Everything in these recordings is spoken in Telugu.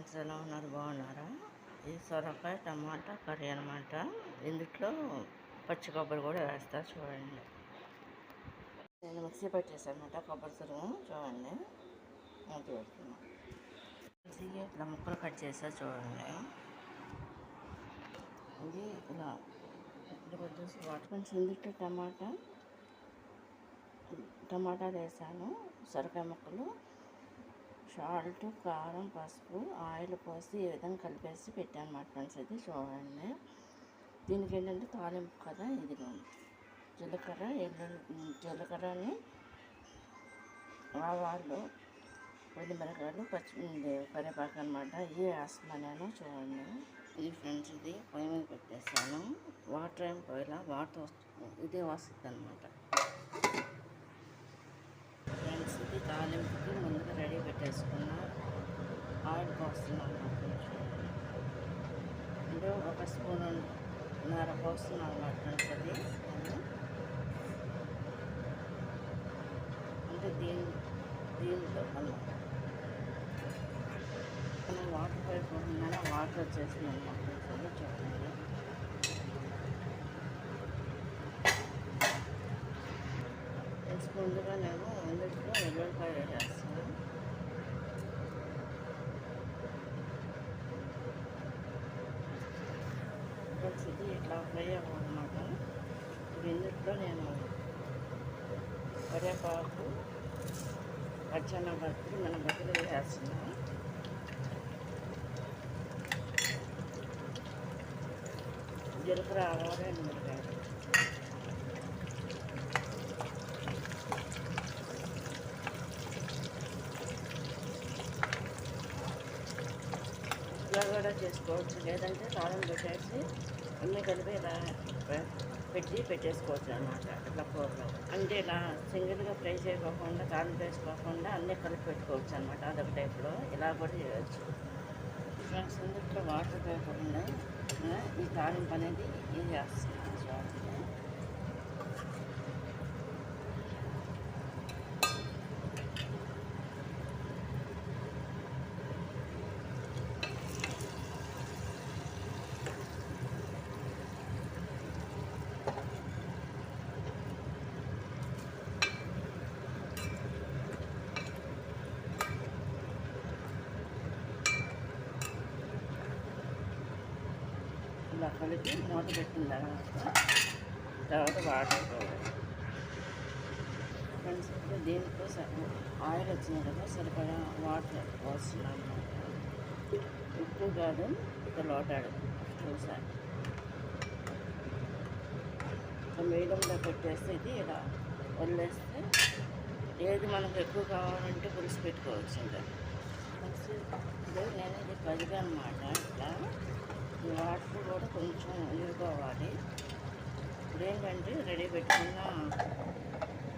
ఫ్రెండ్స్, ఎలా ఉన్నారు? బాగున్నారా? ఇది సొరకాయ టమాటా కర్రీ అనమాట. ఇందులో పచ్చి కొబ్బరి కూడా వేస్తా చూడండి. నేను మిక్సీ పట్టేసాను అనమాట. కొబ్బరి తురుము చూడండి, మూత పెడుతున్నా. మిక్సీకి ఇట్లా ముక్కలు కట్ చేసా చూడండి. ఇది ఇలా ఇప్పుడు వచ్చేసి వాటర్ కొంచెం ఇందులో టమాటాలు వేసాను, సొరకాయ ముక్కలు, సాల్ట్, కారం, పసుపు, ఆయిల్ పోసి ఈ విధంగా కలిపేసి పెట్టాను అన్నమాట ఫ్రెండ్స్. ఇది చూడండి. దీనికి ఏంటంటే తాలింపు కదా, ఇది జీలకర్రని, ఆవాలు, మిరపకాయలు, కరివేపాకు అనమాట. ఇవి వేస్తున్నాను నేను చూడండి. ఇది ఫ్రెండ్స్, ఇది పొయ్యి మీద పెట్టేస్తాను. వాటర్ ఏం పోయిలా, వాటర్ వస్తుంది, ఇదే వస్తుంది అనమాట ఫ్రెండ్స్. ఇది తాలింపుకి ముందుగా రెడీ పెట్టేసుకున్న ఆయిల్ పోస్తున్నాను అన్నమాట. అంటే 1 స్పూన్నర పోస్తున్నాను అన్నమాట ఫ్రెండ్స్. అది అంటే దీంట్లో అన్నమాట. మనం వాటర్ పైపోతుందని వాటర్ వచ్చేసింది అన్నమాట ఫ్రెండ్స్. అది చూడండి. ముందుగా నేను ఇందులో వెల్లుల్లిపాయ వేసేస్తాను. ఇది ఇట్లా ఫ్రై అవ్వమాట. ఇందులో నేను కరివేపాకు, పచ్చెనగపప్పు, మినపప్పు వేసేస్తున్నాను. జీలకర్ర, ఆవాలు, ఎండుమిరపకాయలు. ఇట్లా కూడా చేసుకోవచ్చు, లేదంటే తాళం పెట్టేసి అన్నీ కలిపి ఇలా పెట్టేసుకోవచ్చు అన్నమాట. ఇట్లా కూరలో అంటే ఇలా సింగిల్గా ఫ్రై చేయకోకుండా, తాళం వేసుకోకుండా అన్నీ కలిపి పెట్టుకోవచ్చు అన్నమాట. అదొక టైప్లో ఇలా కూడా చేయవచ్చు ఫ్రెండ్స్. ఇందులో వాటర్ వేయకుండా ఈ తాలింపు అనేది ఇది చేస్తుంది. ఇలా కలిపి మూత పెట్టిన తర్వాత వాటర్ పోవాలి ఫ్రెండ్స్. ఇప్పుడు దీంట్లో ఆయిల్ వచ్చింది కదా, సరిపడా వాటర్ పోస్తున్నాం అన్నమాట. ఉప్పు కాదు, ఇక లోటాడు చూసాను. మీడియంలో పెట్టేస్తే ఇది ఇలా వదిలేస్తే ఏది మనకు ఎక్కువ కావాలంటే పులుసు పెట్టుకోవచ్చు. ఇంకా నేను ఇది పదిగా అన్నమాట. ఇట్లా ఈ వాటర్ కూడా కొంచెం ఇరుకోవాలి. ఇప్పుడు ఏంటంటే రెడీ పెట్టుకున్న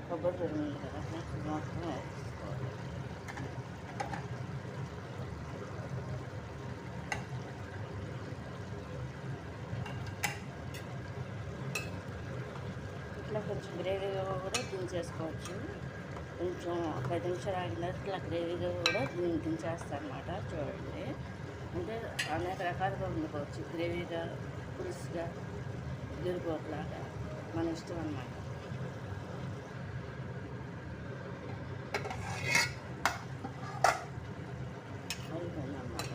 కొబ్బరి తురుము ఉంది కదా, మొత్తం వేసుకోవాలి. ఇట్లా కొంచెం గ్రేవీగా కూడా దించేసుకోవచ్చు. కొంచెం 10 నిమిషాలు ఆగిన ఇట్లా గ్రేవీగా కూడా దించేస్తాను అన్నమాట. చూడండి, అంటే అనేక రకాలుగా వండుకోవచ్చు. గ్రేవీగా, పులుసుగా, గిరిపోట్లాగా మన ఇష్టం అన్నమాట. అయిపోయిందన్నమాట.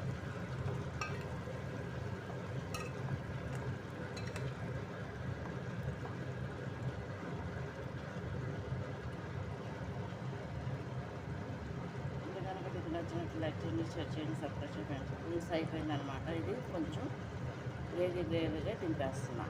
నచ్చినట్లు లైక్ చేయండి, షేర్ చేయండి, సబ్స్క్రైబ్ చేయండి. పులుసు అయిపోయిందనమాట. ఇది కొంచెం గ్రేవీగా దింపేస్తున్నా.